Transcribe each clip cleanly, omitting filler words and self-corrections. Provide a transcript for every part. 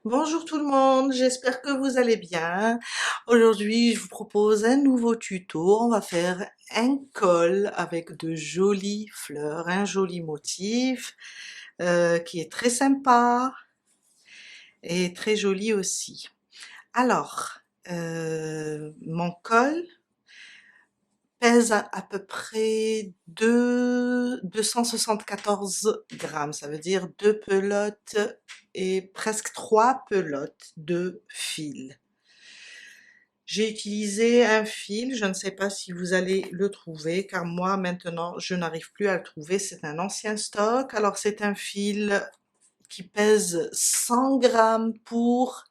Bonjour tout le monde, j'espère que vous allez bien. Aujourd'hui, je vous propose un nouveau tuto. On va faire un col avec de jolies fleurs, un joli motif qui est très sympa et très joli aussi. Alors, mon col pèse à peu près 274 grammes, ça veut dire deux pelotes et presque trois pelotes de fil. J'ai utilisé un fil, je ne sais pas si vous allez le trouver, car moi maintenant je n'arrive plus à le trouver, c'est un ancien stock. Alors c'est un fil qui pèse 100 grammes pour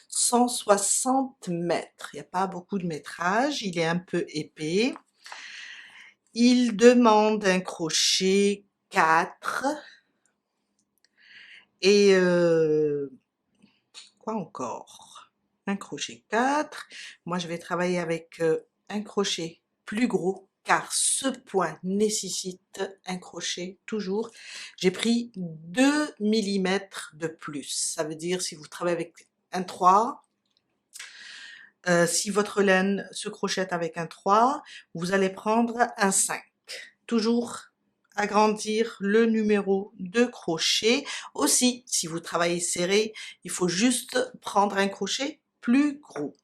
160 mètres. Il n'y a pas beaucoup de métrage, il est un peu épais. Il demande un crochet 4 et quoi encore? Un crochet 4. Moi, je vais travailler avec un crochet plus gros car ce point nécessite un crochet toujours. J'ai pris 2 millimètres de plus. Ça veut dire si vous travaillez avec un 3, si votre laine se crochette avec un 3, vous allez prendre un 5. Toujours agrandir le numéro de crochet. Aussi, si vous travaillez serré, il faut juste prendre un crochet plus gros.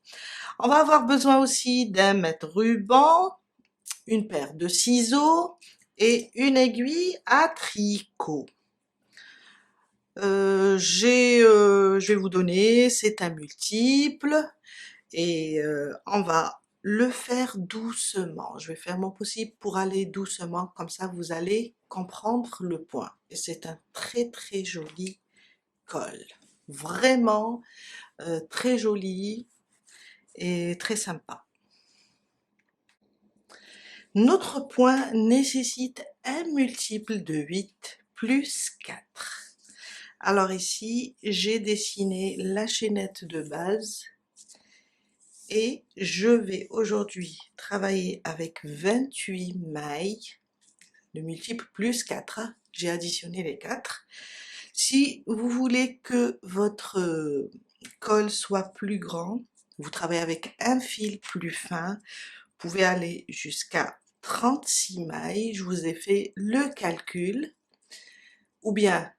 On va avoir besoin aussi d'un mètre-ruban, une paire de ciseaux et une aiguille à tricot. Je vais vous donner, c'est un multiple et on va le faire doucement. Je vais faire mon possible pour aller doucement, comme ça vous allez comprendre le point. Et c'est un très très joli col. Vraiment très joli et très sympa. Notre point nécessite un multiple de 8 plus 4. Alors ici, j'ai dessiné la chaînette de base et je vais aujourd'hui travailler avec 28 mailles, le multiple plus 4, j'ai additionné les 4. Si vous voulez que votre col soit plus grand, vous travaillez avec un fil plus fin, vous pouvez aller jusqu'à 36 mailles, je vous ai fait le calcul, ou bien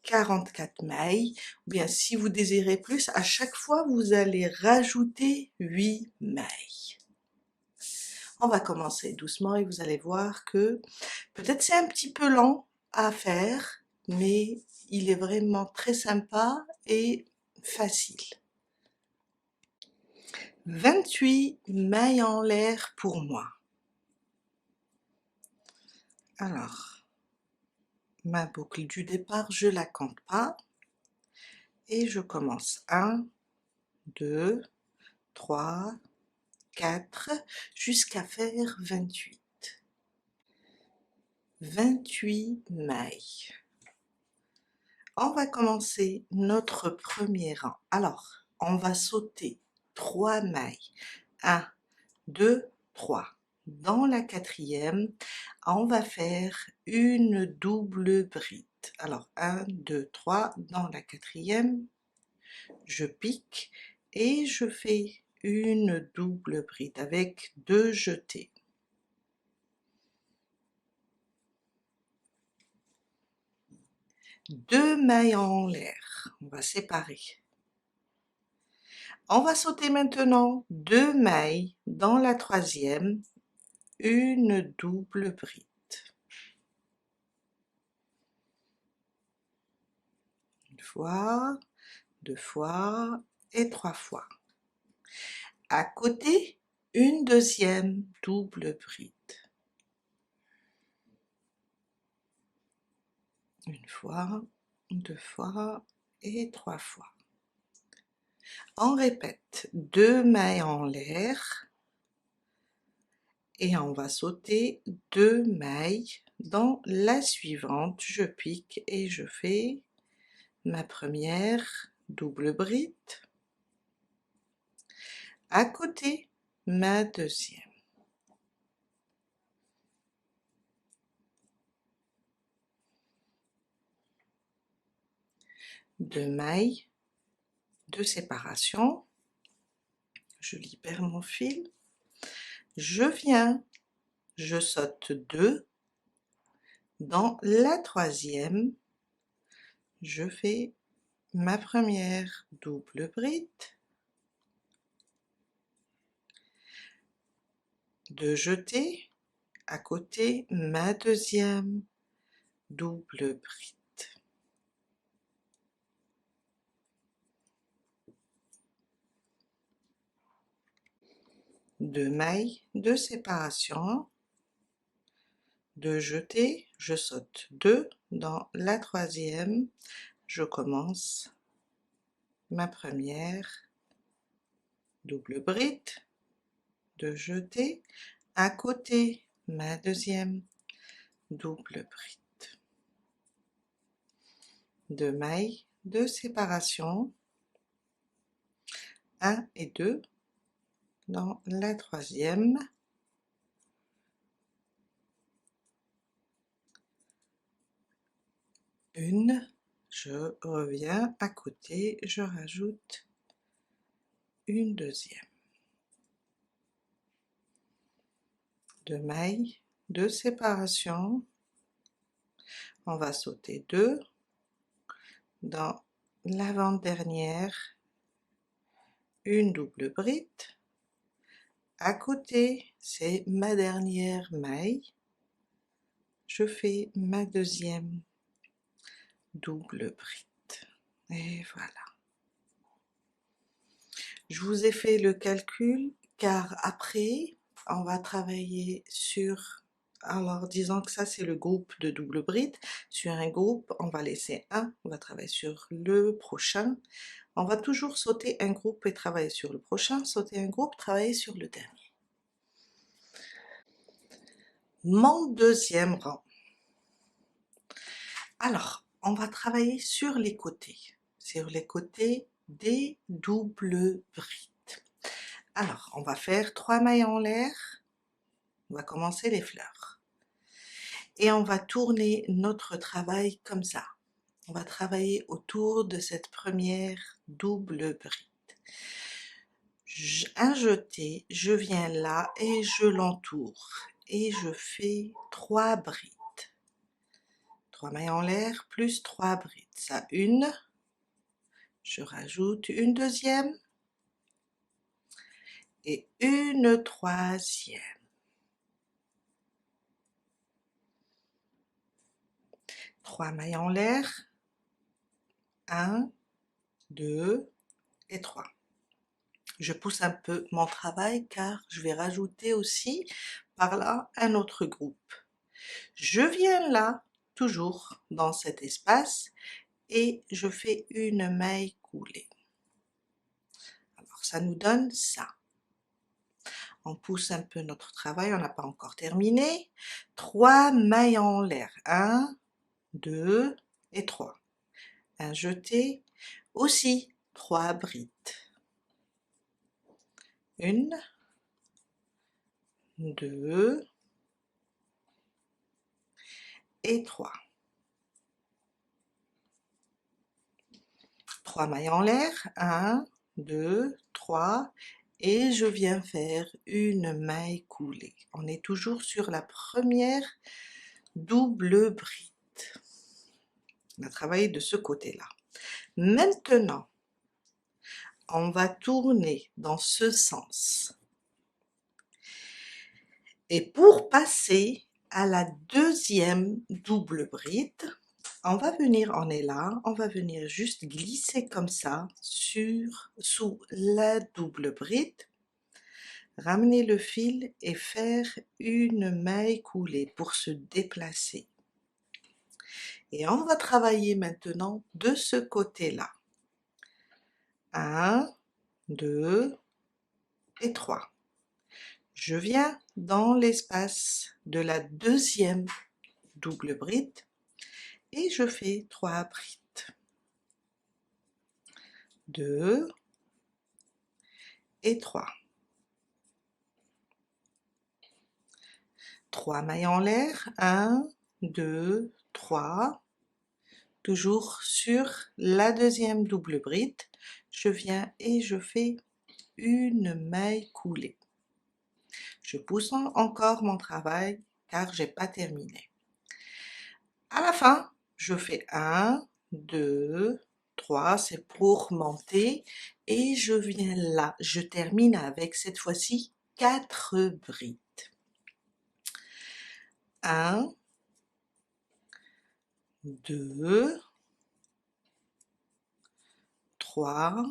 44 mailles, ou bien si vous désirez plus, à chaque fois vous allez rajouter 8 mailles. On va commencer doucement et vous allez voir que peut-être c'est un petit peu lent à faire, mais il est vraiment très sympa et facile. 28 mailles en l'air pour moi. Alors, ma boucle du départ, je la compte pas. Et je commence 1, 2, 3, 4, jusqu'à faire 28. 28 mailles. On va commencer notre premier rang. Alors, on va sauter 3 mailles. 1, 2, 3. Dans la quatrième, on va faire une double bride. Alors, 1, 2, 3. Dans la quatrième, je pique et je fais une double bride avec 2 jetés. Deux mailles en l'air, on va séparer. On va sauter maintenant 2 mailles dans la troisième, une double bride. Une fois, 2 fois et 3 fois. À côté, une deuxième double bride. Une fois, 2 fois et 3 fois. On répète 2 mailles en l'air et on va sauter 2 mailles dans la suivante. Je pique et je fais ma première double bride. À côté, ma deuxième. Deux mailles de séparation, je libère mon fil, je viens, je saute 2, dans la troisième, je fais ma première double bride, de jeter, à côté ma deuxième double bride. Deux mailles de séparation, de jeter, je saute 2, dans la troisième, je commence ma première double bride, de jeter, à côté ma deuxième double bride. Deux mailles de séparation, 1 et 2, dans la troisième, une, je reviens à côté, je rajoute une deuxième. Deux mailles de séparation, on va sauter 2, dans l'avant-dernière, une double bride, à côté c'est ma dernière maille, je fais ma deuxième double bride, et voilà. Je vous ai fait le calcul car après on va travailler sur, alors disons que ça c'est le groupe de double bride, sur un groupe on va laisser un, on va travailler sur le prochain, on va toujours sauter un groupe et travailler sur le prochain, sauter un groupe, travailler sur le dernier. Mon deuxième rang. Alors, on va travailler sur les côtés des doubles brides. Alors, on va faire 3 mailles en l'air, on va commencer les fleurs. Et on va tourner notre travail comme ça. On va travailler autour de cette première double bride. Un jeté, je viens là et je l'entoure. Et je fais 3 brides. 3 mailles en l'air plus 3 brides. Ça, une. Je rajoute une deuxième. Et une troisième. 3 mailles en l'air. 1, 2 et 3. Je pousse un peu mon travail car je vais rajouter aussi par là un autre groupe. Je viens là, toujours dans cet espace, et je fais une maille coulée. Alors ça nous donne ça. On pousse un peu notre travail, on n'a pas encore terminé. 3 mailles en l'air, 1, 2 et 3. Un jeté, aussi 3 brides. 1, 2 et 3. 3 mailles en l'air, 1, 2, 3, et je viens faire une maille coulée. On est toujours sur la première double bride. On a travaillé de ce côté-là. Maintenant, on va tourner dans ce sens. Et pour passer à la deuxième double bride, on va venir, on est là, on va venir juste glisser comme ça sous la double bride, ramener le fil et faire une maille coulée pour se déplacer. Et on va travailler maintenant de ce côté-là. 1, 2 et 3. Je viens dans l'espace de la deuxième double bride et je fais 3 brides. 2 et 3. 3 mailles en l'air, 1, 2, 3. toujours sur la deuxième double bride, je viens et je fais une maille coulée. Je pousse encore mon travail car j'ai pas terminé. À la fin, je fais 1, 2, 3, c'est pour monter et je viens là, je termine avec cette fois-ci 4 brides. 1, 2, 3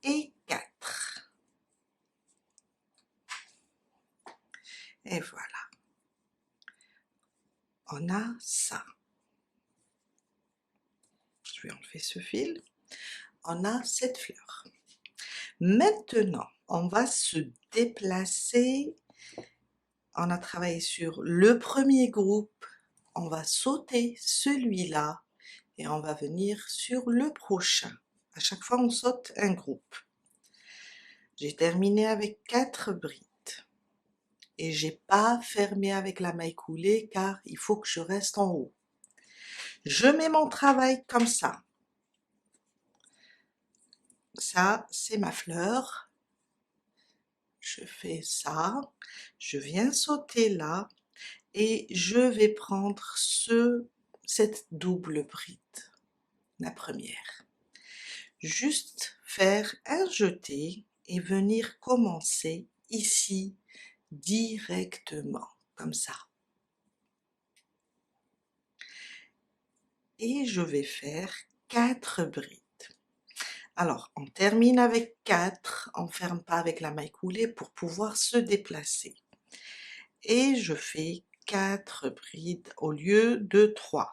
et 4. Et voilà, on a ça. Je vais enlever ce fil. On a cette fleur. Maintenant, on va se déplacer. On a travaillé sur le premier groupe. On va sauter celui-là et on va venir sur le prochain. À chaque fois, on saute un groupe. J'ai terminé avec 4 brides. Et j'ai pas fermé avec la maille coulée car il faut que je reste en haut. Je mets mon travail comme ça. Ça, c'est ma fleur. Je fais ça. Je viens sauter là et je vais prendre cette double bride, la première. Juste faire un jeté et venir commencer ici directement, comme ça. Et je vais faire 4 brides. Alors, on termine avec 4, on ne ferme pas avec la maille coulée pour pouvoir se déplacer. Et je fais 4 brides au lieu de 3.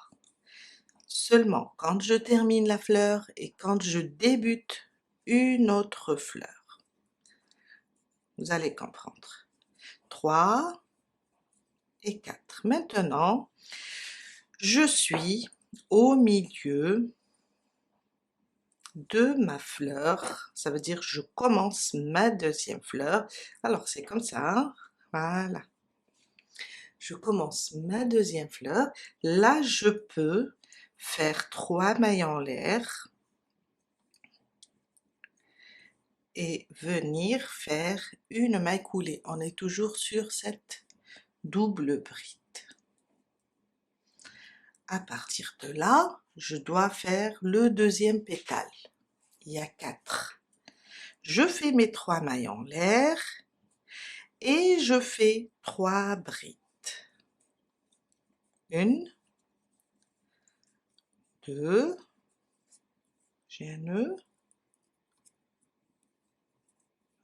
Seulement, quand je termine la fleur et quand je débute une autre fleur, vous allez comprendre. 3 et 4. Maintenant, je suis au milieu de ma fleur, ça veut dire je commence ma deuxième fleur. Alors c'est comme ça, voilà. Je commence ma deuxième fleur. Là, je peux faire 3 mailles en l'air et venir faire une maille coulée. On est toujours sur cette double bride. À partir de là, je dois faire le deuxième pétale. Il y a 4. Je fais mes 3 mailles en l'air et je fais 3 brides. 1, 2, j'ai un nœud,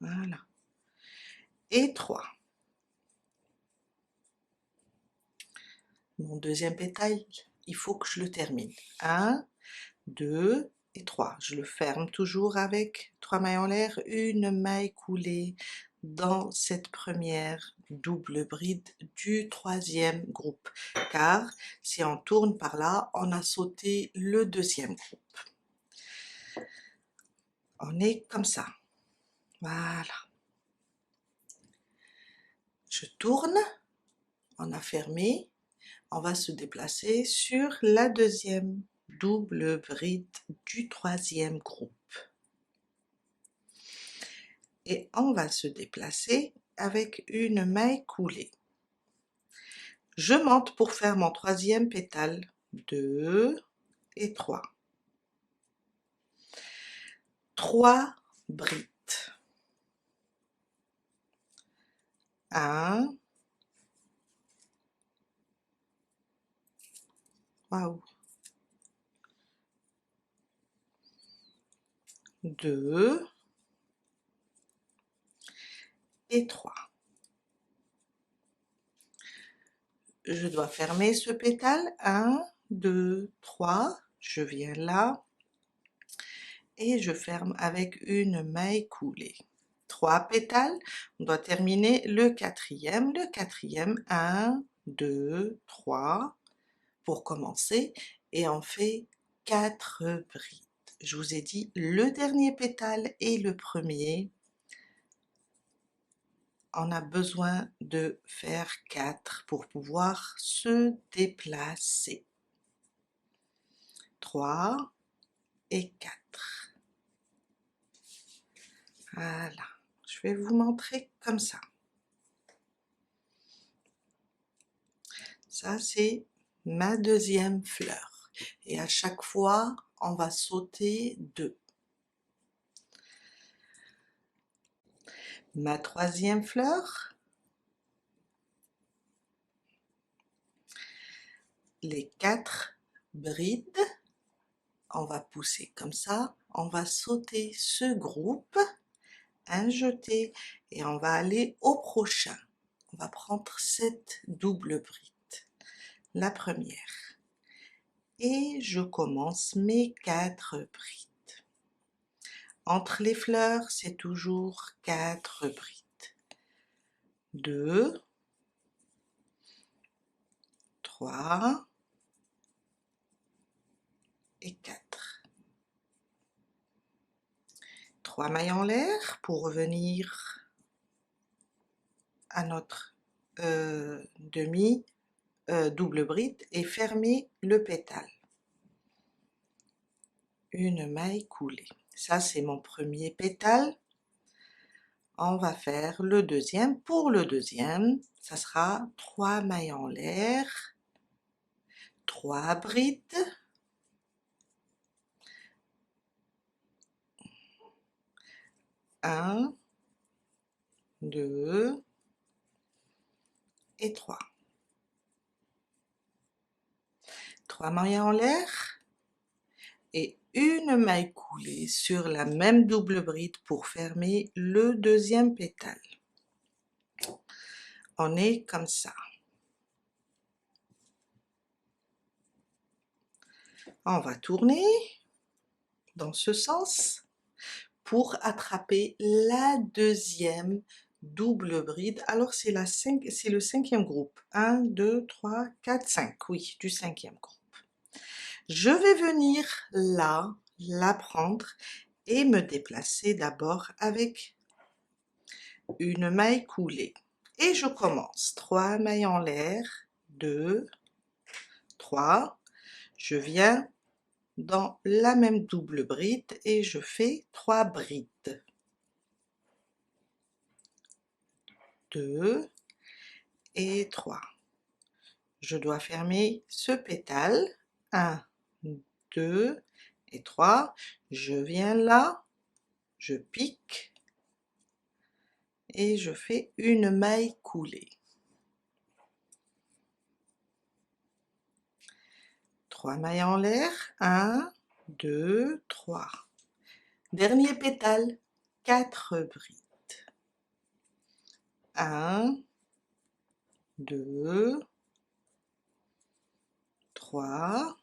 voilà, et 3. Mon deuxième pétale, il faut que je le termine. 1, 2 et 3. Je le ferme toujours avec 3 mailles en l'air, une maille coulée dans cette première double bride du troisième groupe. Car si on tourne par là, on a sauté le deuxième groupe. On est comme ça. Voilà. Je tourne, on a fermé, on va se déplacer sur la deuxième double bride du troisième groupe. Et on va se déplacer avec une maille coulée. Je monte pour faire mon troisième pétale, 2 et 3. 3 brides. 1, waouh, 2 et 3. Je dois fermer ce pétale, 1, 2, 3, je viens là et je ferme avec une maille coulée. 3 pétales, on doit terminer le quatrième, 1, 2, 3 pour commencer et on fait 4 brides. Je vous ai dit le dernier pétale et le premier. on a besoin de faire 4 pour pouvoir se déplacer. 3 et 4. Voilà, je vais vous montrer comme ça. Ça, c'est ma deuxième fleur. Et à chaque fois, on va sauter 2. Ma troisième fleur, les 4 brides, on va pousser comme ça, on va sauter ce groupe, un jeté, et on va aller au prochain. On va prendre cette double bride, la première, et je commence mes 4 brides. Entre les fleurs, c'est toujours 4 brides. 2, 3 et 4. 3 mailles en l'air pour revenir à notre demi double bride et fermer le pétale. Une maille coulée. Ça, c'est mon premier pétale. On va faire le deuxième. Pour le deuxième, ça sera 3 mailles en l'air, 3 brides, 1, 2 et 3. 3 mailles en l'air et une maille coulée sur la même double bride pour fermer le deuxième pétale. On est comme ça. On va tourner dans ce sens pour attraper la deuxième double bride. Alors c'est le 5e groupe. 1, 2, 3, 4, 5. Oui, du 5e groupe. Je vais venir là, la prendre et me déplacer d'abord avec une maille coulée. Et je commence. 3 mailles en l'air, 2, 3. Je viens dans la même double bride et je fais 3 brides. 2 et 3. Je dois fermer ce pétale. 1, 2 et 3. Je viens là, je pique et je fais une maille coulée. 3 mailles en l'air. 1, 2, 3. Dernier pétale, 4 brides. 1, 2, 3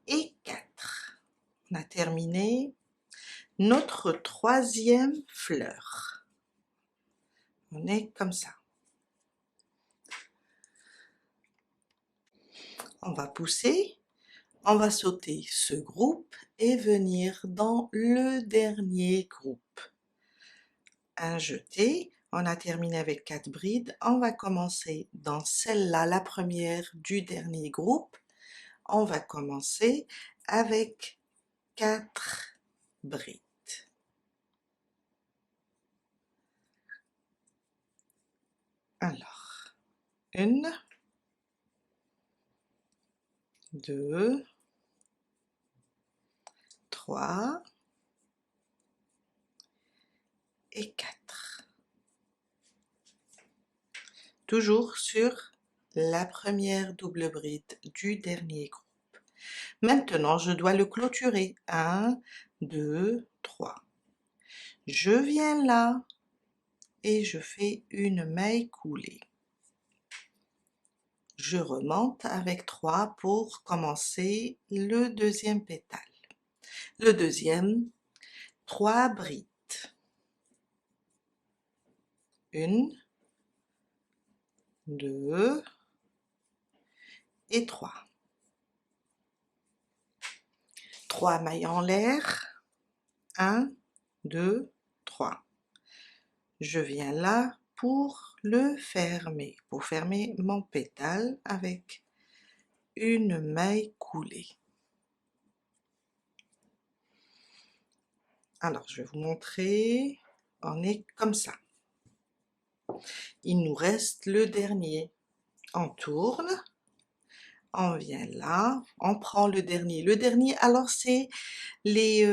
et 4. On a terminé notre troisième fleur. On est comme ça. On va pousser, on va sauter ce groupe et venir dans le dernier groupe. Un jeté, on a terminé avec 4 brides, on va commencer dans celle-là, la première du dernier groupe. On va commencer avec 4 brides. Alors, 1, 2, 3 et 4. Toujours sur la première double bride du dernier groupe. Maintenant, je dois le clôturer. 1, 2, 3. Je viens là et je fais une maille coulée. Je remonte avec 3 pour commencer le deuxième pétale. Le deuxième, 3 brides. 1, 2 et 3. 3 mailles en l'air. 1, 2, 3. je viens là pour le fermer, pour fermer mon pétale avec une maille coulée. Alors je vais vous montrer, on est comme ça. Il nous reste le dernier. On tourne, on vient là, on prend le dernier. Le dernier, alors c'est les,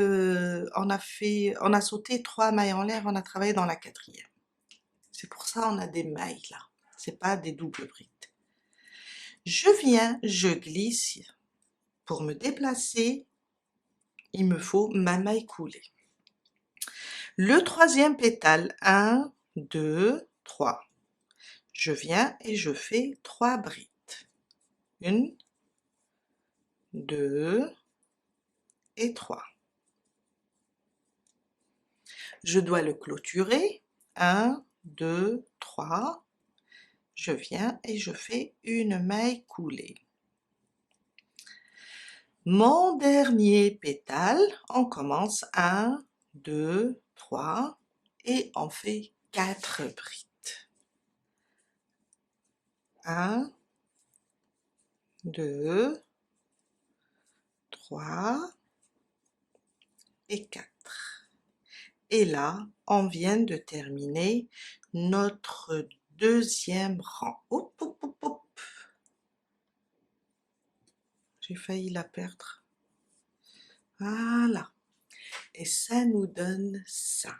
on a sauté 3 mailles en l'air, on a travaillé dans la 4e. C'est pour ça on a des mailles là, c'est pas des doubles brides. Je viens, je glisse. Pour me déplacer, il me faut ma maille coulée. Le 3e pétale, 1, 2, 3. Je viens et je fais 3 brides. 1, 2 et 3. Je dois le clôturer. 1, 2, 3. Je viens et je fais une maille coulée. Mon dernier pétale, on commence 1, 2, 3 et on fait 4 brides. 1, 2, 3 et 4. Et là, on vient de terminer notre 2e rang. Hop, hop, hop, hop. J'ai failli la perdre. Voilà. Et ça nous donne ça.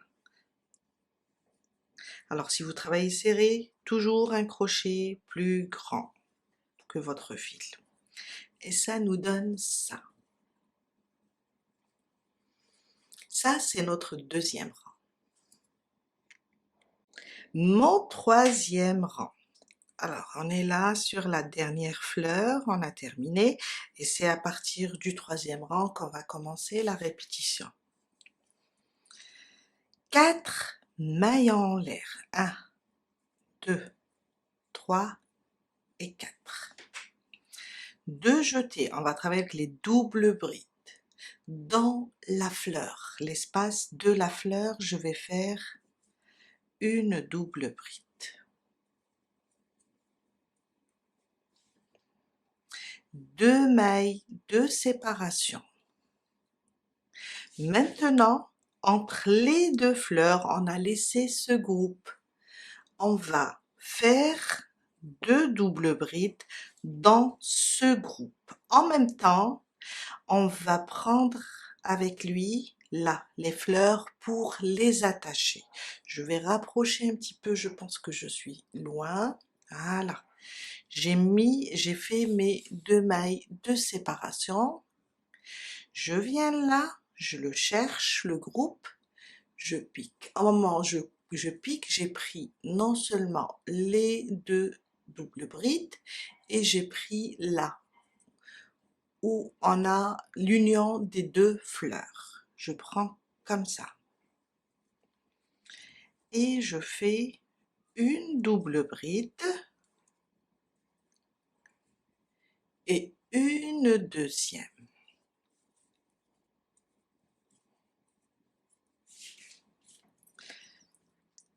Alors si vous travaillez serré, toujours un crochet plus grand que votre fil. Et ça nous donne ça. Ça, c'est notre 2e rang. Mon 3e rang. Alors, on est là sur la dernière fleur, on a terminé, et c'est à partir du 3e rang qu'on va commencer la répétition. 4 mailles en l'air. 1, 2, 3 et 4. 2 jetés, on va travailler avec les doubles brides. Dans la fleur, l'espace de la fleur, je vais faire une double bride. 2 mailles de séparation. Maintenant, entre les 2 fleurs, on a laissé ce groupe. On va faire 2 doubles brides dans ce groupe. En même temps, on va prendre avec lui là les fleurs pour les attacher. Je vais rapprocher un petit peu, je pense que je suis loin. Voilà. J'ai fait mes 2 mailles de séparation. Je viens là, je le cherche, le groupe, je pique. Au moment où je pique, j'ai pris non seulement les 2 doubles brides, et j'ai pris là, où on a l'union des 2 fleurs. Je prends comme ça. Et je fais une double bride et une deuxième.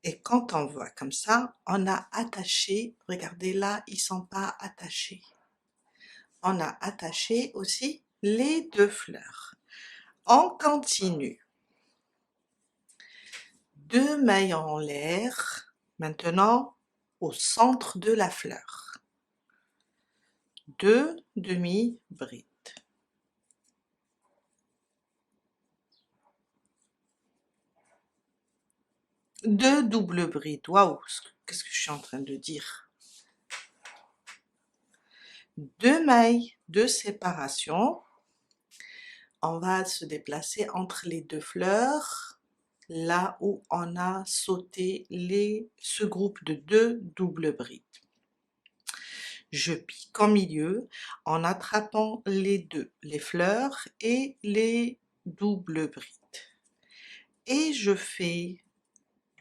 Et quand on voit comme ça, on a attaché, regardez là, ils sont pas attachés. On a attaché aussi les 2 fleurs. On continue. 2 mailles en l'air, maintenant au centre de la fleur. 2 demi-brides. 2 doubles brides. Waouh, qu'est-ce que je suis en train de dire? 2 mailles de séparation. On va se déplacer entre les 2 fleurs, là où on a sauté ce groupe de 2 doubles brides. Je pique en milieu en attrapant les fleurs et les doubles brides. Et je fais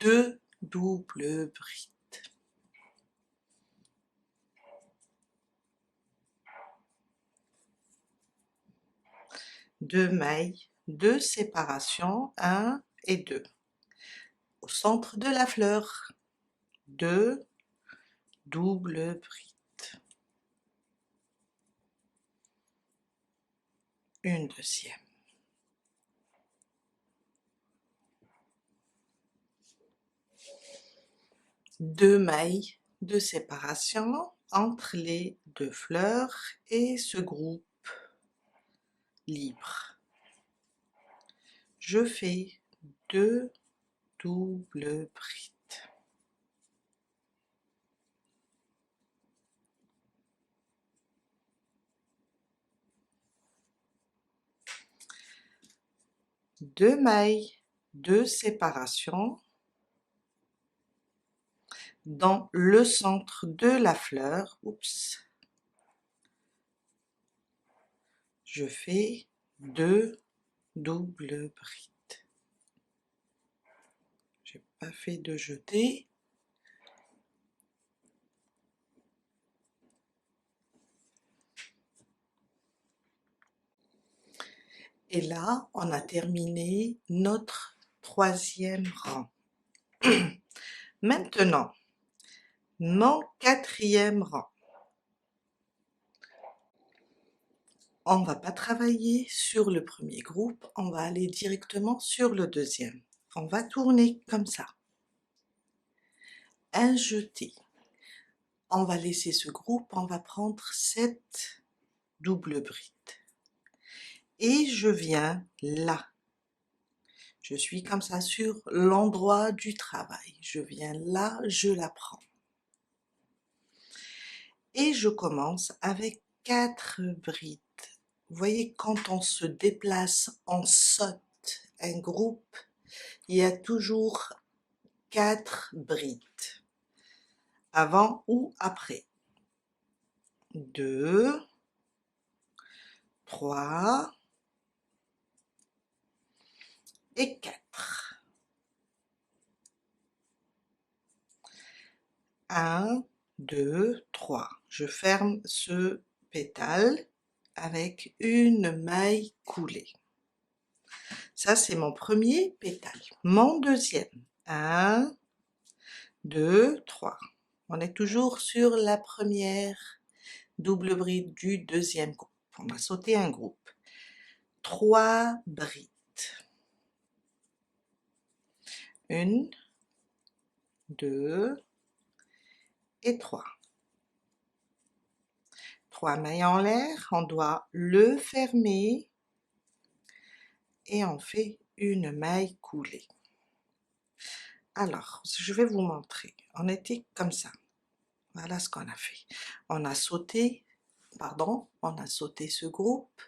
2 doubles brides. 2 mailles de séparation, 1 et 2. au centre de la fleur, 2 doubles brides, une deuxième, deux mailles de séparation entre les deux fleurs et ce groupe libre. Je fais 2 doubles brides. Deux mailles de séparation dans le centre de la fleur. Oups. Je fais 2 doubles brides. J'ai pas fait de jeté. Et là, on a terminé notre troisième rang. Maintenant, mon quatrième rang. On ne va pas travailler sur le premier groupe, on va aller directement sur le deuxième. On va tourner comme ça. Un jeté. On va laisser ce groupe, on va prendre 7 doubles brides. Et je viens là. Je suis comme ça sur l'endroit du travail. Je viens là, je la prends. Et je commence avec 4 brides. Vous voyez, quand on se déplace, on saute un groupe, il y a toujours 4 brides, avant ou après. 2, 3 et 4. 1, 2, 3. Je ferme ce pétale avec une maille coulée. Ça, c'est mon premier pétale. Mon deuxième. 1, 2, 3. On est toujours sur la première double bride du deuxième groupe. On va sauter un groupe. 3 brides. 1, 2 et 3. 3 mailles en l'air, on doit le fermer et on fait une maille coulée. Alors, je vais vous montrer. On était comme ça. Voilà ce qu'on a fait. On a sauté ce groupe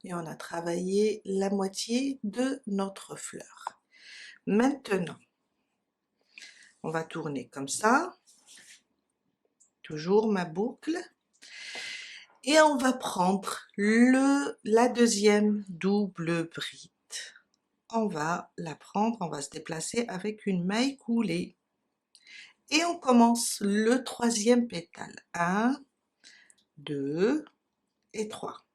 et on a travaillé la moitié de notre fleur. Maintenant, on va tourner comme ça, toujours ma boucle, et on va prendre la deuxième double bride. On va la prendre, on va se déplacer avec une maille coulée. Et on commence le troisième pétale. 1, 2 et 3.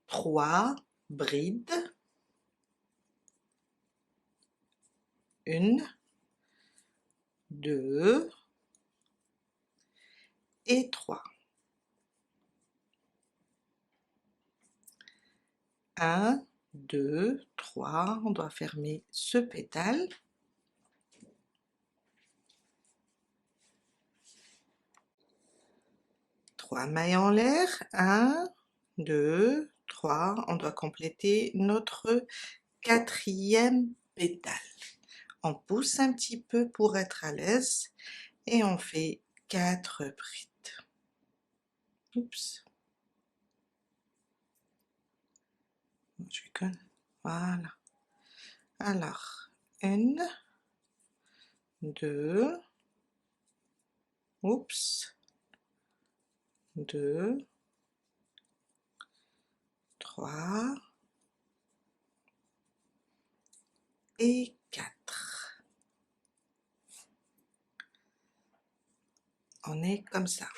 3 brides. 1, 2 et 3. 1, 2, 3. On doit fermer ce pétale. Trois mailles en l'air. 1, 2, 3. On doit compléter notre quatrième pétale. On pousse un petit peu pour être à l'aise et on fait 4 brides. Oups. Voilà. Alors, 1, 2, oups, 2, 3 et 4. On est comme ça.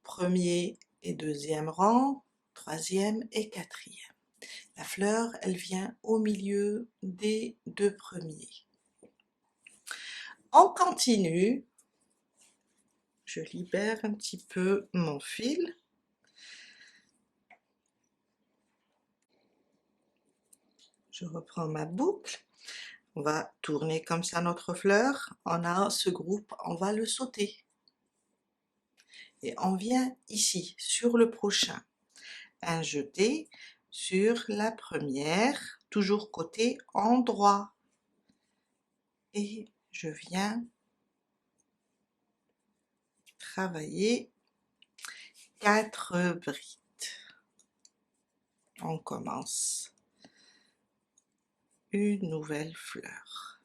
Premier et deuxième rang, troisième et quatrième. La fleur, elle vient au milieu des deux premiers. On continue. Je libère un petit peu mon fil. Je reprends ma boucle. On va tourner comme ça notre fleur. On a ce groupe, on va le sauter. Et on vient ici, sur le prochain. Un jeté sur la première, toujours côté endroit. Et je viens travailler 4 brides. On commence une nouvelle fleur.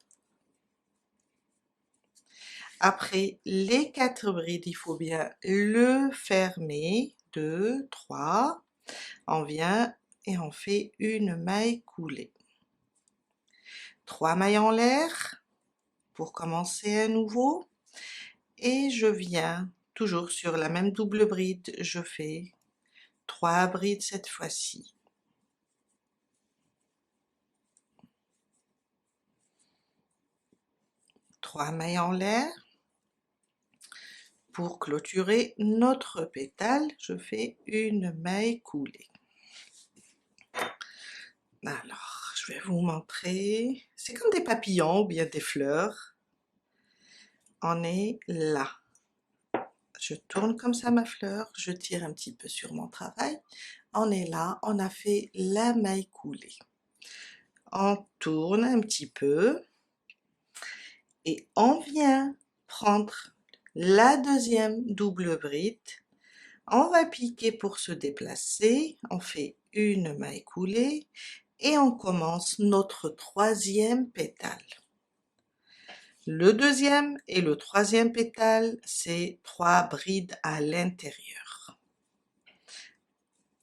Après les 4 brides, il faut bien le fermer. 2, 3. On vient et on fait une maille coulée. 3 mailles en l'air pour commencer à nouveau. Et je viens toujours sur la même double bride, je fais 3 brides cette fois-ci. Trois mailles en l'air. Pour clôturer notre pétale, je fais une maille coulée. Alors, je vais vous montrer. C'est comme des papillons ou bien des fleurs. On est là. Je tourne comme ça ma fleur, je tire un petit peu sur mon travail. On est là, on a fait la maille coulée. On tourne un petit peu et on vient prendre la deuxième double bride. On va piquer pour se déplacer, on fait une maille coulée et on commence notre troisième pétale. Le deuxième et le troisième pétale, c'est 3 brides à l'intérieur.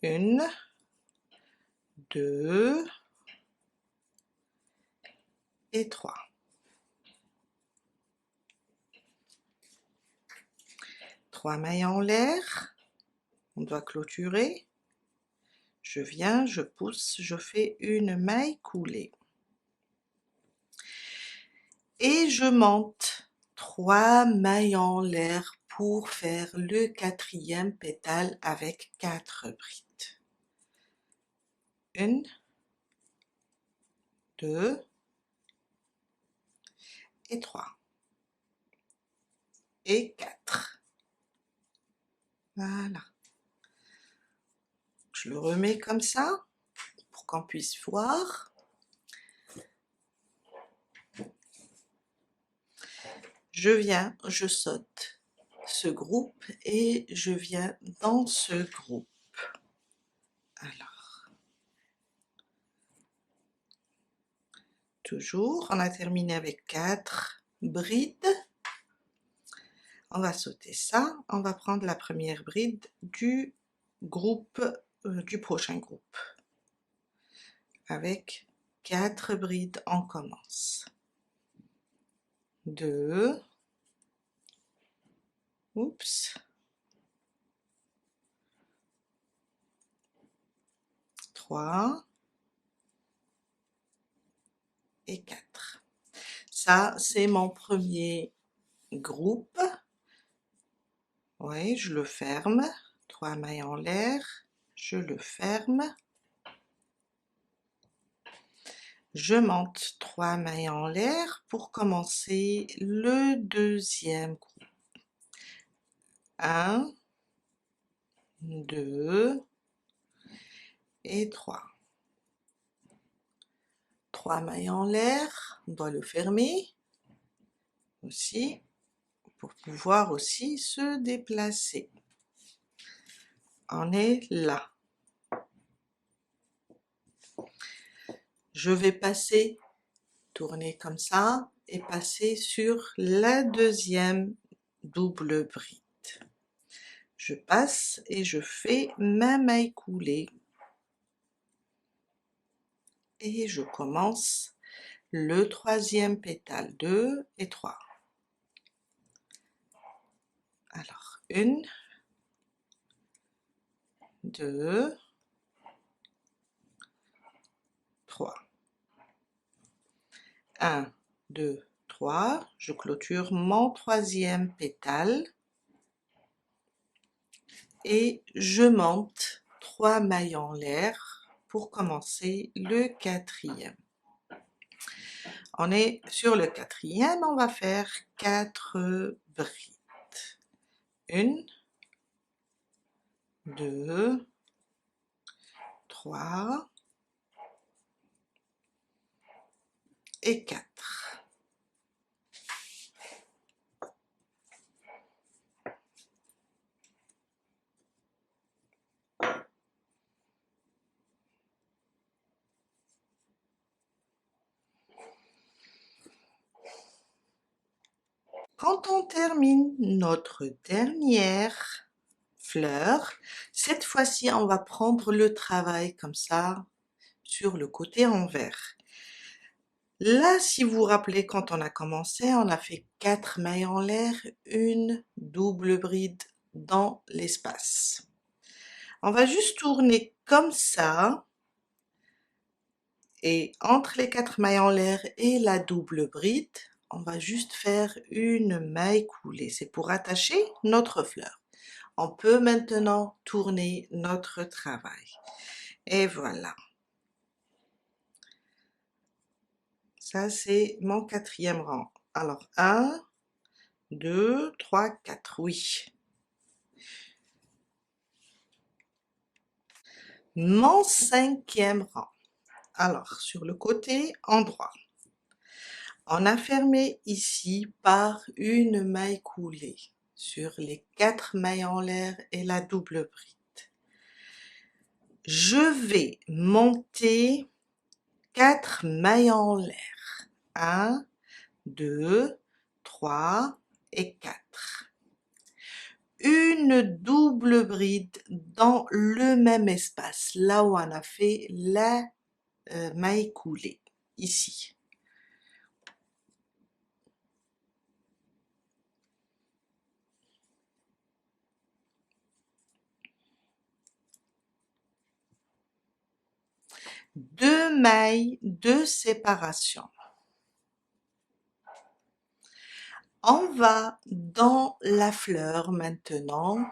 1, 2 et 3. 3 mailles en l'air, on doit clôturer. Je viens, je pousse, je fais une maille coulée. Et je monte 3 mailles en l'air pour faire le quatrième pétale avec 4 brides. 1, 2 et 3 et 4. Voilà. Je le remets comme ça pour qu'on puisse voir. Je viens, je saute ce groupe et je viens dans ce groupe. Alors, toujours, on a terminé avec 4 brides. On va sauter ça, on va prendre la première bride du groupe, du prochain groupe. Avec 4 brides, on commence. 2, oups, 3 et 4. Ça, c'est mon premier groupe. Oui, je le ferme. 3 mailles en l'air, je le ferme. Je monte 3 mailles en l'air pour commencer le deuxième groupe. 1, 2 et 3. 3 mailles en l'air, on doit le fermer aussi pour pouvoir aussi se déplacer. On est là. Je vais passer, tourner comme ça et passer sur la deuxième double bride. Je passe et je fais ma maille coulée. Et je commence le troisième pétale, 2 et 3. Alors, 1, 2 3. 1, 2, 3. Je clôture mon troisième pétale et je monte 3 mailles en l'air pour commencer le quatrième. On est sur le quatrième, on va faire 4 brides. 1, 2, 3 et 4. Quand on termine notre dernière fleur, cette fois-ci on va prendre le travail comme ça sur le côté envers. Là, si vous vous rappelez, quand on a commencé, on a fait 4 mailles en l'air, une double bride dans l'espace. On va juste tourner comme ça, et entre les 4 mailles en l'air et la double bride, on va juste faire une maille coulée. C'est pour attacher notre fleur. On peut maintenant tourner notre travail. Et voilà. Ça, c'est mon quatrième rang. Alors, 1, 2, 3, 4, oui. Mon cinquième rang. Alors, sur le côté endroit, on a fermé ici par une maille coulée sur les 4 mailles en l'air et la double bride. Je vais monter 4 mailles en l'air. 1, 2, 3 et 4. Une double bride dans le même espace, là où on a fait la maille coulée, ici. Deux mailles de séparation. On va dans la fleur maintenant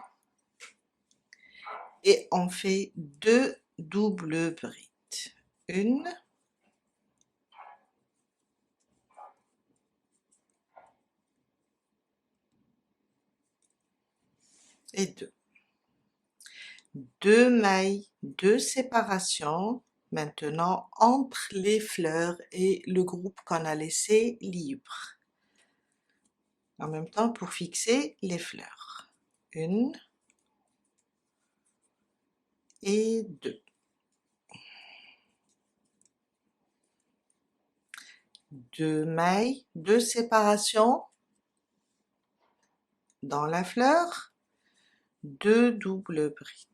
et on fait 2 doubles brides. 1 et 2. 2 mailles de séparation maintenant entre les fleurs et le groupe qu'on a laissé libre. En même temps pour fixer les fleurs. 1 et 2. 2 mailles de séparation dans la fleur, 2 doubles brides.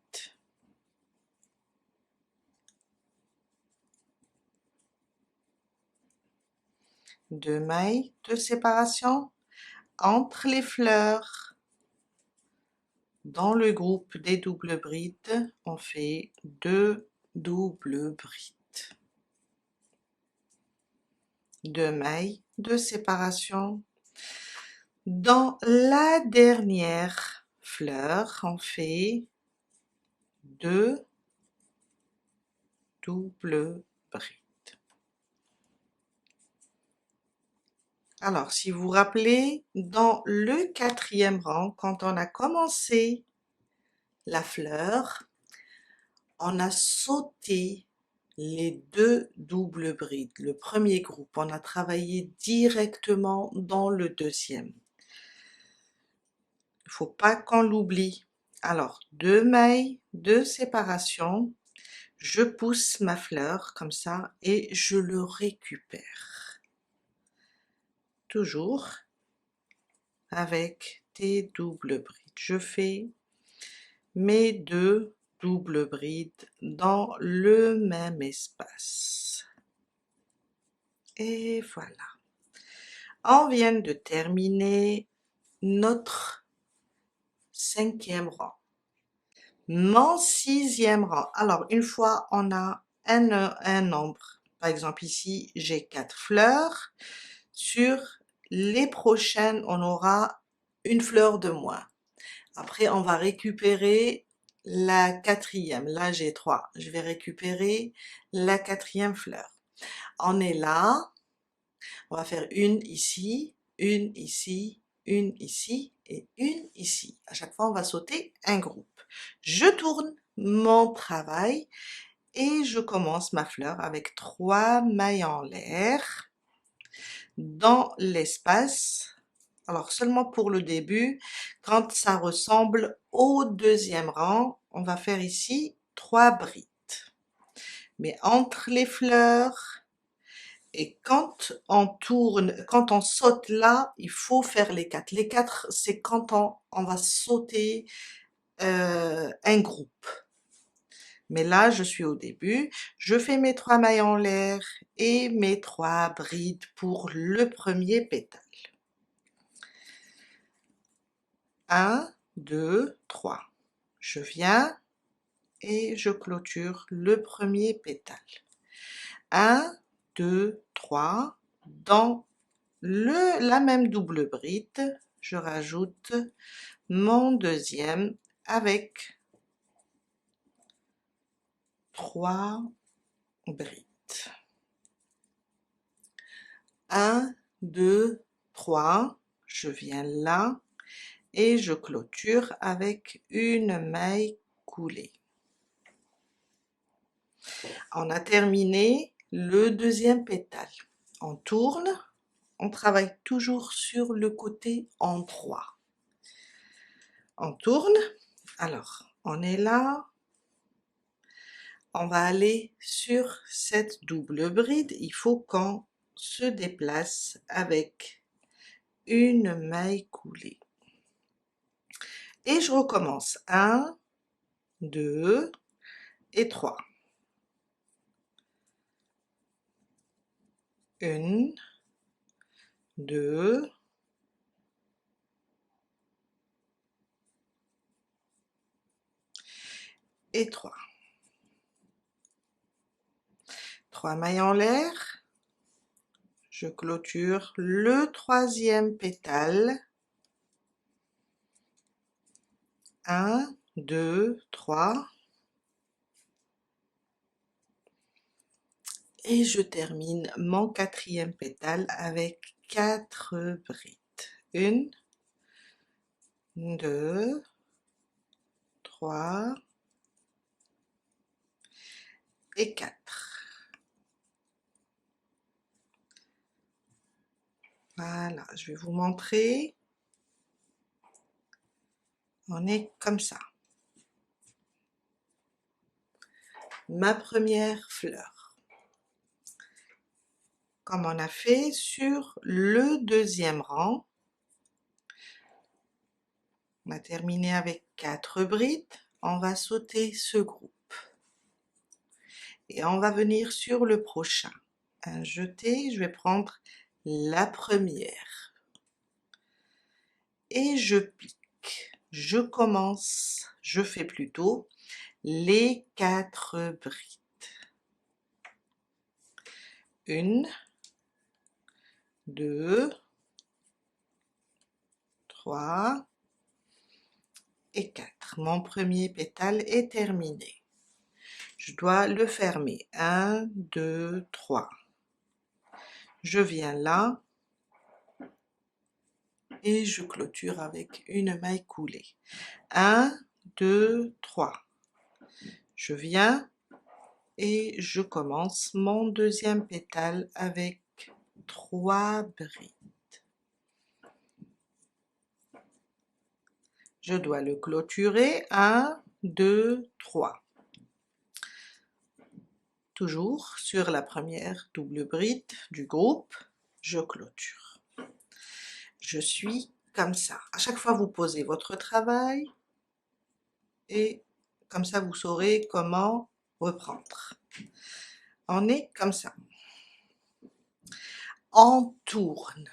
2 mailles de séparation entre les fleurs. Dans le groupe des doubles brides, on fait 2 doubles brides. 2 mailles de séparation. Dans la dernière fleur, on fait 2 doubles brides. Alors, si vous vous rappelez, dans le quatrième rang, quand on a commencé la fleur, on a sauté les 2 doubles brides. Le premier groupe, on a travaillé directement dans le deuxième. Il ne faut pas qu'on l'oublie. Alors, 2 mailles de séparation, je pousse ma fleur comme ça et je le récupère. Toujours avec des doubles brides. Je fais mes 2 doubles brides dans le même espace. Et voilà. On vient de terminer notre cinquième rang. Mon sixième rang. Alors, une fois on a un nombre Par exemple ici, j'ai 4 fleurs. Sur les prochaines, on aura une fleur de moins. Après, on va récupérer la quatrième. Là, j'ai 3. Je vais récupérer la quatrième fleur. On est là. On va faire une ici, une ici, une ici et une ici. À chaque fois, on va sauter un groupe. Je tourne mon travail et je commence ma fleur avec 3 mailles en l'air dans l'espace. Alors seulement pour le début, quand ça ressemble au deuxième rang, on va faire ici 3 brides. Mais entre les fleurs, et quand on tourne, quand on saute là, il faut faire les 4. Les 4, c'est quand on va sauter un groupe. Mais là, je suis au début, je fais mes 3 mailles en l'air et mes 3 brides pour le premier pétale. 1, 2, 3. Je viens et je clôture le premier pétale. 1, 2, 3. Dans la même double bride, je rajoute mon deuxième avec 3 brides. 1, 2, 3. Je viens là et je clôture avec une maille coulée. On a terminé le deuxième pétale. On tourne, on travaille toujours sur le côté en 3. On tourne, alors on est là, on va aller sur cette double bride, il faut qu'on se déplace avec une maille coulée. Et je recommence, 1, 2 et 3. 1, 2, et 3. 3 mailles en l'air, je clôture le troisième pétale. 1, 2, 3. Et je termine mon quatrième pétale avec 4 brides. 1, 2, 3 et 4. Voilà, je vais vous montrer. On est comme ça. Ma première fleur. Comme on a fait sur le deuxième rang, on a terminé avec 4 brides, on va sauter ce groupe. Et on va venir sur le prochain. Un jeté, je vais prendre la première. Et je pique. Je commence, je fais plutôt les 4 brides. 1, 2, 3 et 4. Mon premier pétale est terminé. Je dois le fermer. 1, 2, 3. Je viens là et je clôture avec une maille coulée. 1, 2, 3. Je viens et je commence mon deuxième pétale avec 3 brides. Je dois le clôturer. 1, 2, 3. Toujours sur la première double bride du groupe, je clôture. Je suis comme ça. À chaque fois, vous posez votre travail et comme ça, vous saurez comment reprendre. On est comme ça. On tourne.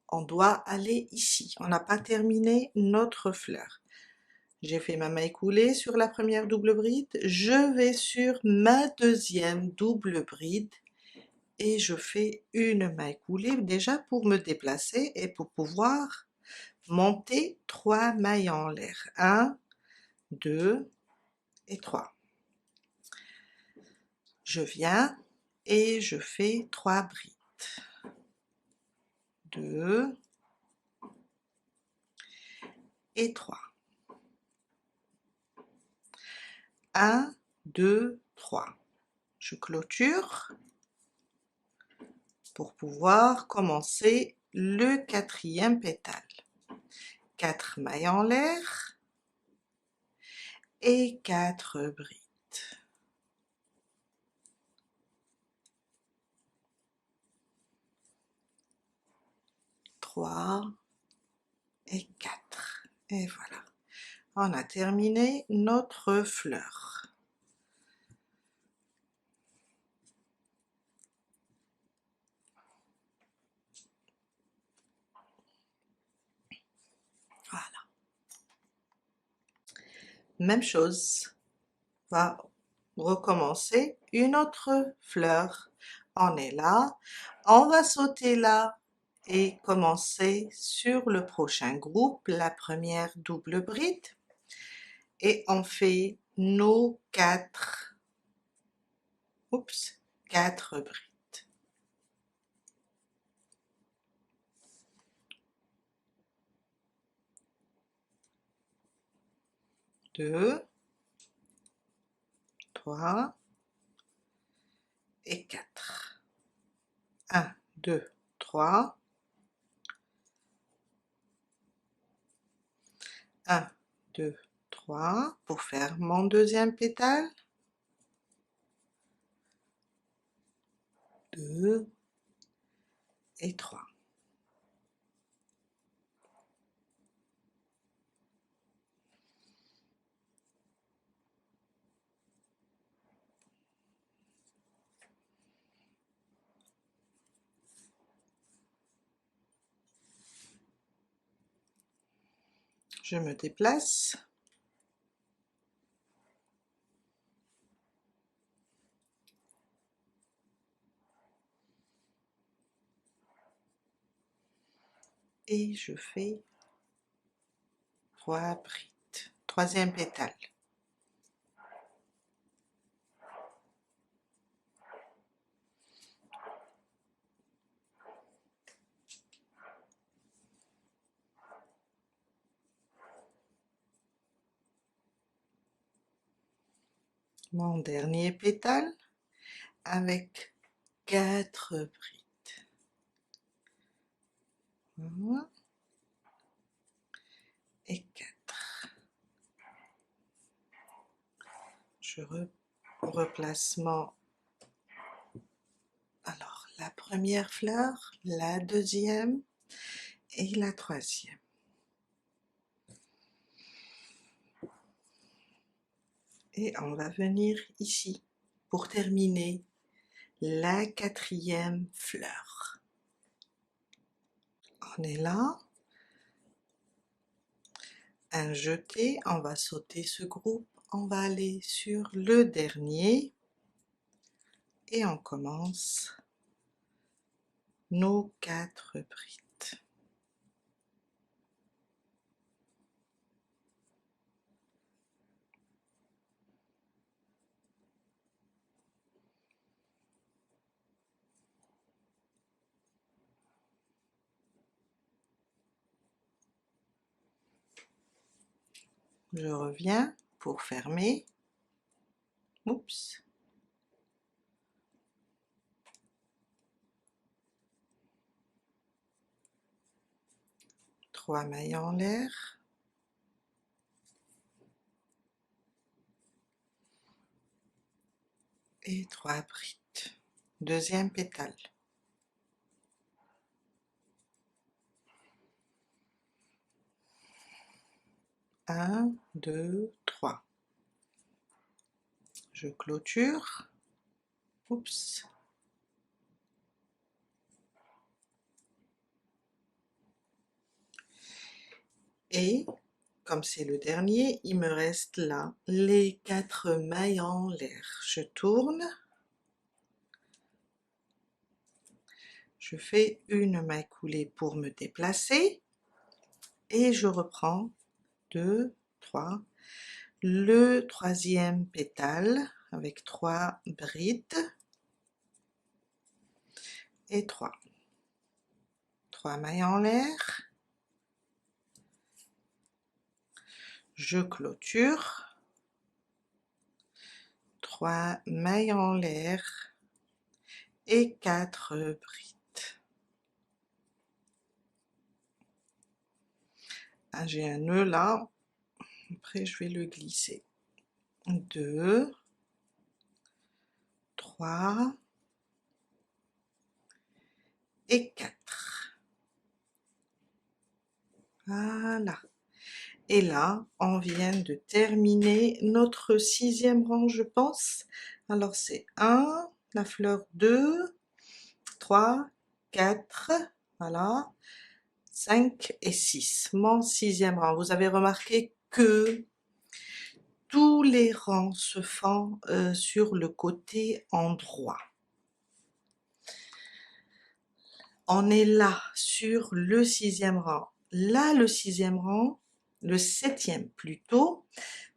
On doit aller ici. On n'a pas terminé notre fleur. J'ai fait ma maille coulée sur la première double bride. Je vais sur ma deuxième double bride et je fais une maille coulée déjà pour me déplacer et pour pouvoir monter 3 mailles en l'air. 1, 2 et 3. Je viens et je fais 3 brides. 2 et 3. 1, 2, 3. Je clôture pour pouvoir commencer le 4e pétale. 4 mailles en l'air et 4 brides. 3 et 4. Et voilà, on a terminé notre fleur. Voilà. Même chose, on va recommencer une autre fleur. On est là, on va sauter là et commencer sur le prochain groupe, la première double bride, et on fait nos 4 brides. 2, 3 et 4. 1, 2, 3. 1, 2, 3 pour faire mon deuxième pétale. 2 et 3. Je me déplace. Et je fais 3 brides. Troisième pétale. Mon dernier pétale avec 4 brides. 1 et 4. Je replace alors la première fleur, la deuxième et la troisième. Et on va venir ici pour terminer la 4e fleur. On est là, un jeté, on va sauter ce groupe, on va aller sur le dernier et on commence nos 4 brides. Je reviens pour fermer. Oups. Trois mailles en l'air. Et 3 brides. Deuxième pétale. 1, 2, 3. Je clôture. Oups. Et comme c'est le dernier, il me reste là les 4 mailles en l'air. Je tourne. je fais une maille coulée pour me déplacer et je reprends 2, 3, le troisième pétale avec 3 brides et 3 mailles en l'air, je clôture, 3 mailles en l'air et 4 brides. Ah, j'ai un nœud là, après je vais le glisser. 2, 3 et 4. Voilà. Et là, on vient de terminer notre 6e rang, je pense. Alors c'est 1, la fleur 2, 3, 4, voilà, 5 et 6. Mon 6e rang. Vous avez remarqué que tous les rangs se font sur le côté endroit. On est là sur le 6e rang. Là, le 6e rang, le 7e plutôt,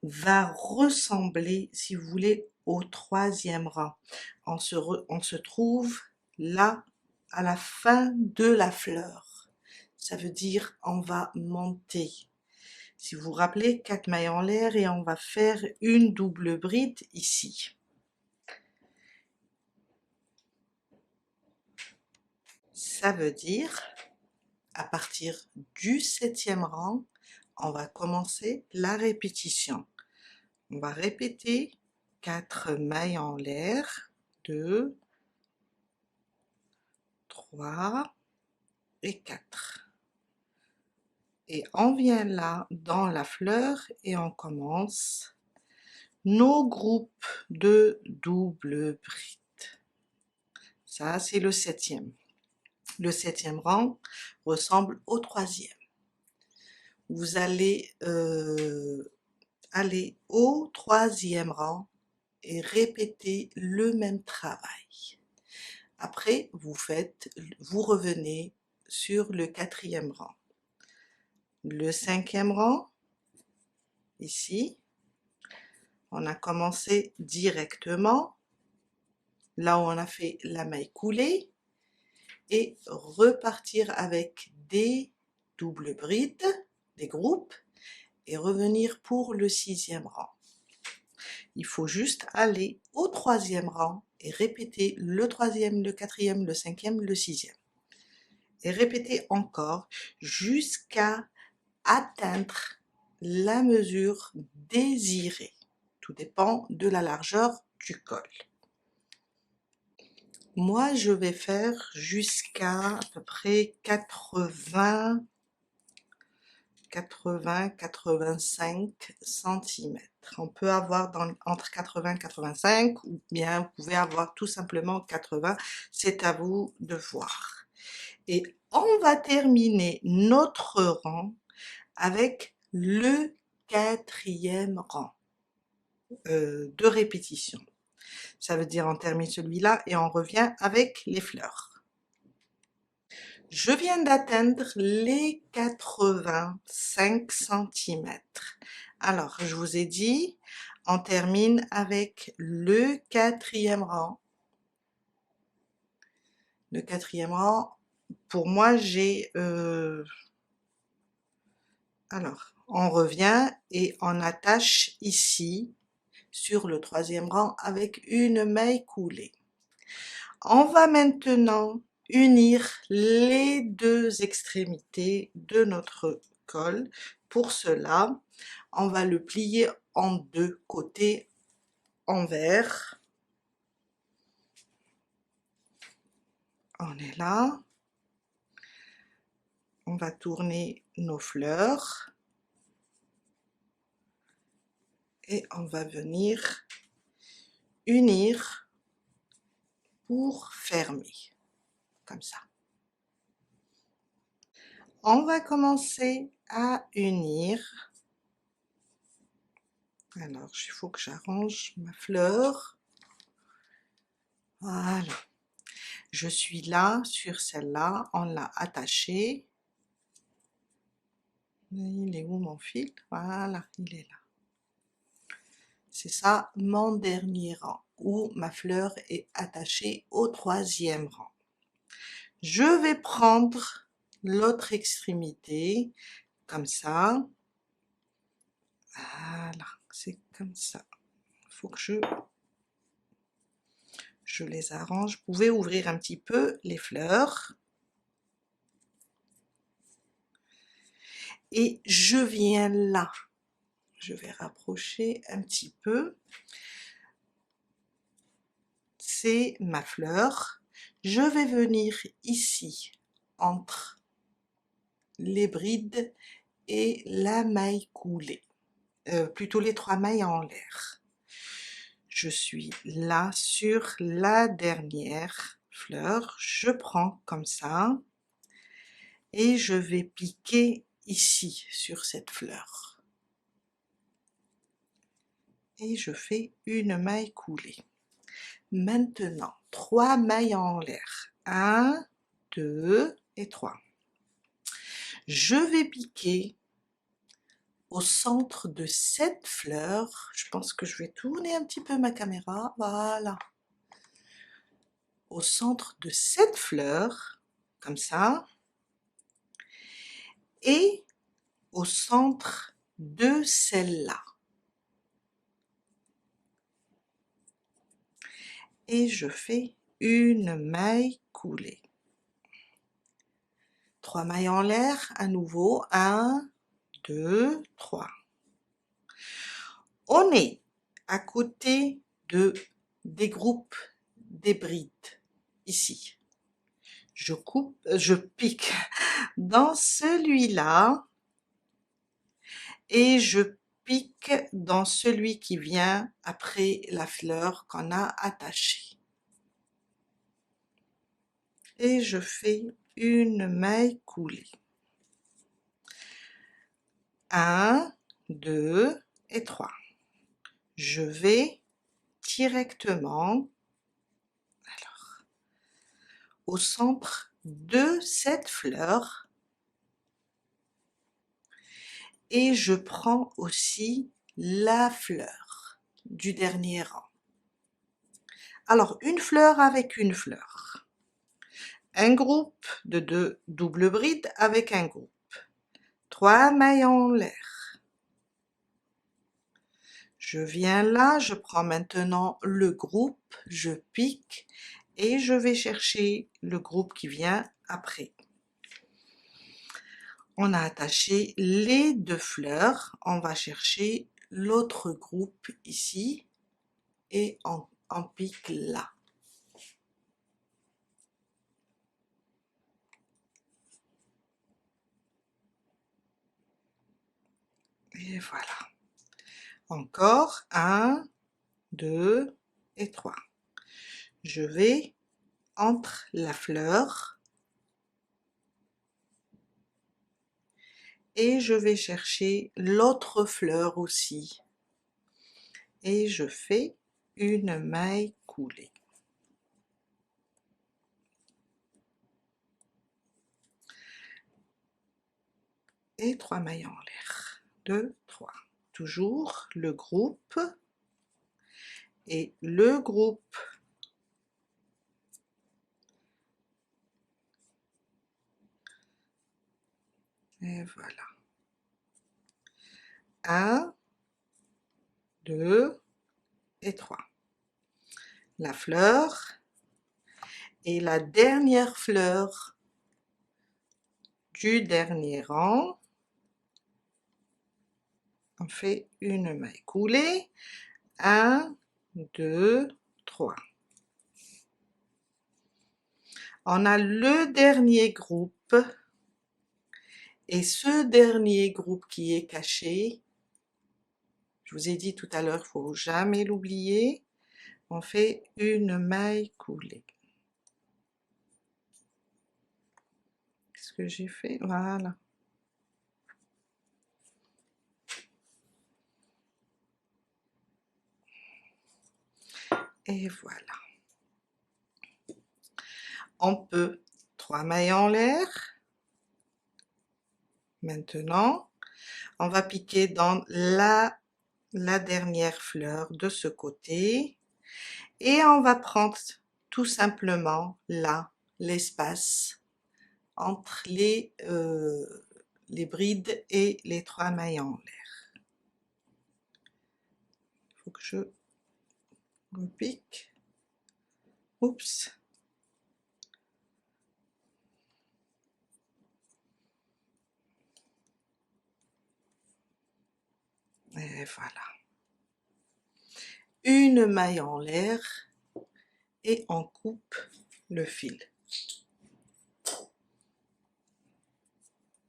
va ressembler, si vous voulez, au 3e rang. On se trouve là, à la fin de la fleur. Ça veut dire on va monter. Si vous vous rappelez, 4 mailles en l'air et on va faire une double bride ici. Ça veut dire, à partir du 7e rang, on va commencer la répétition. On va répéter 4 mailles en l'air, 2, 3 et 4. Et on vient là dans la fleur et on commence nos groupes de double bride. Ça, c'est le 7e. Le 7e rang ressemble au 3e. Vous allez aller au 3e rang et répéter le même travail. Après, vous revenez sur le 4e rang. Le 5e rang, ici, on a commencé directement, là où on a fait la maille coulée, et repartir avec des doubles brides, des groupes, et revenir pour le 6e rang. Il faut juste aller au 3e rang et répéter le 3e, le 4e, le 5e, le 6e. Et répéter encore jusqu'à atteindre la mesure désirée. Tout dépend de la largeur du col. Moi, je vais faire jusqu'à peu près 80-85 cm. On peut avoir entre 80 et 85, ou bien vous pouvez avoir tout simplement 80, c'est à vous de voir. Et on va terminer notre rang avec le 4e rang de répétition. Ça veut dire on termine celui-là et on revient avec les fleurs. Je viens d'atteindre les 85 cm. Alors, je vous ai dit, on termine avec le 4e rang. Le 4e rang, pour moi, j'ai... alors, on revient et on attache ici, sur le 3e rang, avec une maille coulée. On va maintenant unir les deux extrémités de notre col. Pour cela, on va le plier en deux côtés envers. On est là. On va tourner nos fleurs. Et on va venir unir pour fermer, comme ça. On va commencer à unir. Alors, il faut que j'arrange ma fleur. Voilà. Je suis là sur celle-là, on l'a attachée. Il est où mon fil? Voilà, il est là. C'est ça mon dernier rang, où ma fleur est attachée au 3e rang. Je vais prendre l'autre extrémité, comme ça. Voilà, c'est comme ça. Il faut que je les arrange. Vous pouvez ouvrir un petit peu les fleurs. Et je viens là. Je vais rapprocher un petit peu. C'est ma fleur. Je vais venir ici, entre les brides et la maille coulée. Plutôt les 3 mailles en l'air. Je suis là sur la dernière fleur. Je prends comme ça. Et je vais piquer ici, sur cette fleur. Et je fais une maille coulée. Maintenant, 3 mailles en l'air. 1, 2 et 3. Je vais piquer au centre de cette fleur. Je pense que je vais tourner un petit peu ma caméra. Voilà. Au centre de cette fleur, comme ça. Et au centre de celle-là. Et je fais une maille coulée. 3 mailles en l'air, à nouveau, 1, 2, 3. On est à côté des groupes des brides, ici. Je pique dans celui-là et je pique dans celui qui vient après la fleur qu'on a attachée. Et je fais une maille coulée. 1, 2 et 3. Je vais directement au centre de cette fleur et je prends aussi la fleur du dernier rang. Alors, une fleur avec une fleur. Un groupe de 2 doubles brides avec un groupe. 3 mailles en l'air. Je viens là, je prends maintenant le groupe, je pique et je vais chercher le groupe qui vient après. On a attaché les 2 fleurs, on va chercher l'autre groupe ici et on pique là. Et voilà. Encore 1, 2 et 3. Je vais entre la fleur et je vais chercher l'autre fleur aussi. Et je fais une maille coulée. Et 3 mailles en l'air. 2, 3. Toujours le groupe et le groupe. Et voilà. 1, 2 et 3. La fleur et la dernière fleur du dernier rang. On fait une maille coulée. 1, 2, 3. On a le dernier groupe et ce dernier groupe qui est caché, je vous ai dit tout à l'heure, il ne faut jamais l'oublier, on fait une maille coulée. Qu'est-ce que j'ai fait? Voilà. Et voilà. on peut 3 mailles en l'air. Maintenant, on va piquer dans la dernière fleur de ce côté et on va prendre tout simplement là l'espace entre les brides et les 3 mailles en l'air. Il faut que je repique. Oups. Et voilà. Une maille en l'air et on coupe le fil.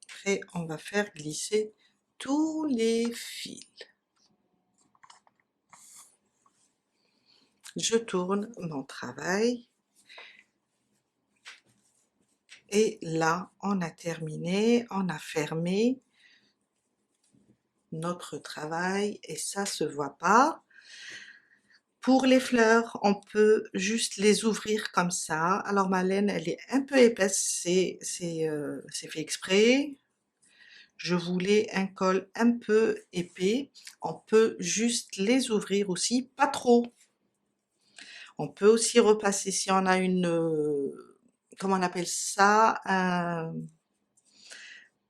Après, on va faire glisser tous les fils. Je tourne mon travail. Et là, on a terminé, on a fermé notre travail et ça se voit pas. Pour les fleurs, on peut juste les ouvrir comme ça. Alors ma laine, elle est un peu épaisse, c'est fait exprès. Je voulais un col un peu épais. On peut juste les ouvrir aussi, pas trop. On peut aussi repasser si on a une, comment on appelle ça,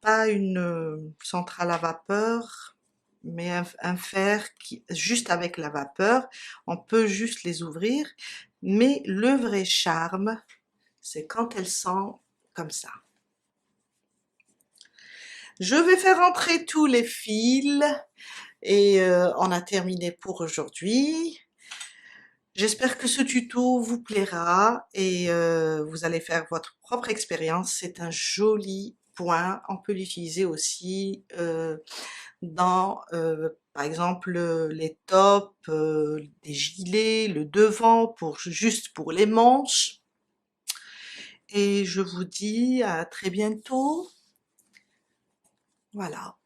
pas une centrale à vapeur, mais un fer qui, juste avec la vapeur, on peut juste les ouvrir. Mais le vrai charme, c'est quand elles sont comme ça. Je vais faire entrer tous les fils et on a terminé pour aujourd'hui. J'espère que ce tuto vous plaira et vous allez faire votre propre expérience. C'est un joli point. On peut l'utiliser aussi dans, par exemple, les tops, des gilets, le devant, juste pour les manches. Et je vous dis à très bientôt. Voilà.